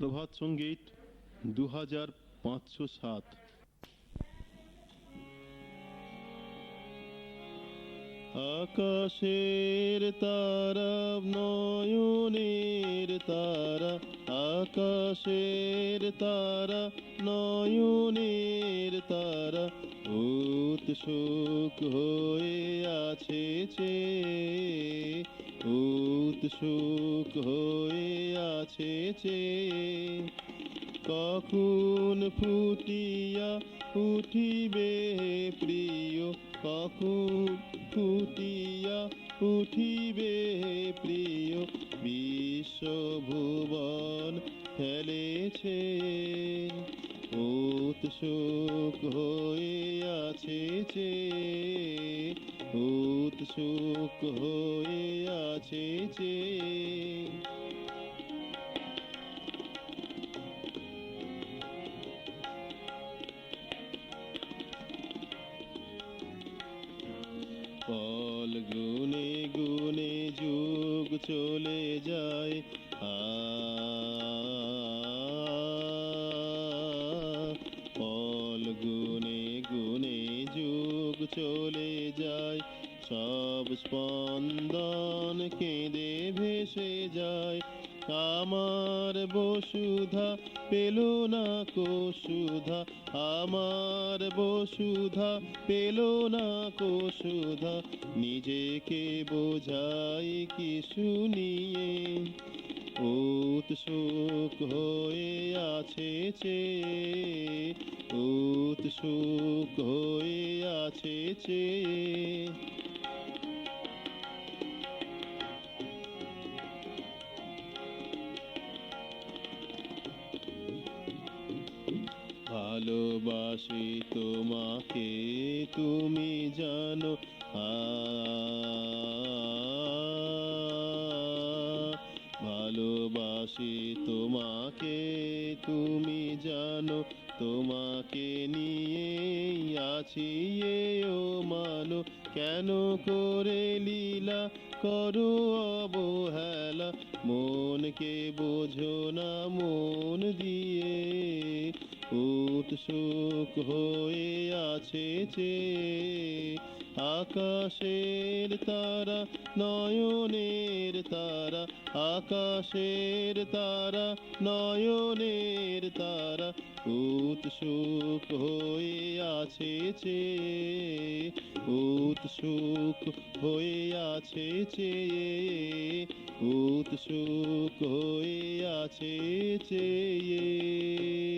প্রভাত সঙ্গীত 2507। আকাশের তারা নয়নের তারা, আকাশের তারা নয়নের তারা, উৎসুক হয়ে আছে চেয়ে, উৎসুক হয়ে আছে চেয়ে, কখন ফুটিয়া উঠিবে প্রিয়, কখন ফুটিয়া উঠিবে প্রিয়, বিশ্বভুবন খেলেছে, উৎসুক হয়ে আছে চেয়ে, উৎসুক হয়ে আছে চেয়ে। পল গুনে গুনে যুগ চলে যায়, পল গুনে গুনে যুগ চলে যায়, সব স্পন্দন কেঁদে ভেসে যায়, আমার বসুধা পেল না কো সুধা, আমার বসুধা পেল না কো সুধা, নিজেকে বোঝাই কি শুনিয়ে, উৎসুক হয়ে আছে চেয়ে, উৎসুক হয়ে আছে চেয়ে। ভালোবাসি তোমাকে তুমি জানো, ভালোবাসি তোমাকে তুমি জানো, তোমাকে নিয়ে আছি ও মানো, কেন করে লীলা করো অবহেলা, মনকে বোঝো না মন দিয়ে, উৎসুক হয়ে আছে চেয়ে, আকাশের তারা নয়নের তারা, আকাশের তারা নয়নের তারা, উৎসুক হয়ে আছে চেয়ে, উৎসুক হয়ে আছে চেয়ে, উৎসুক হয়ে আছে চেয়ে।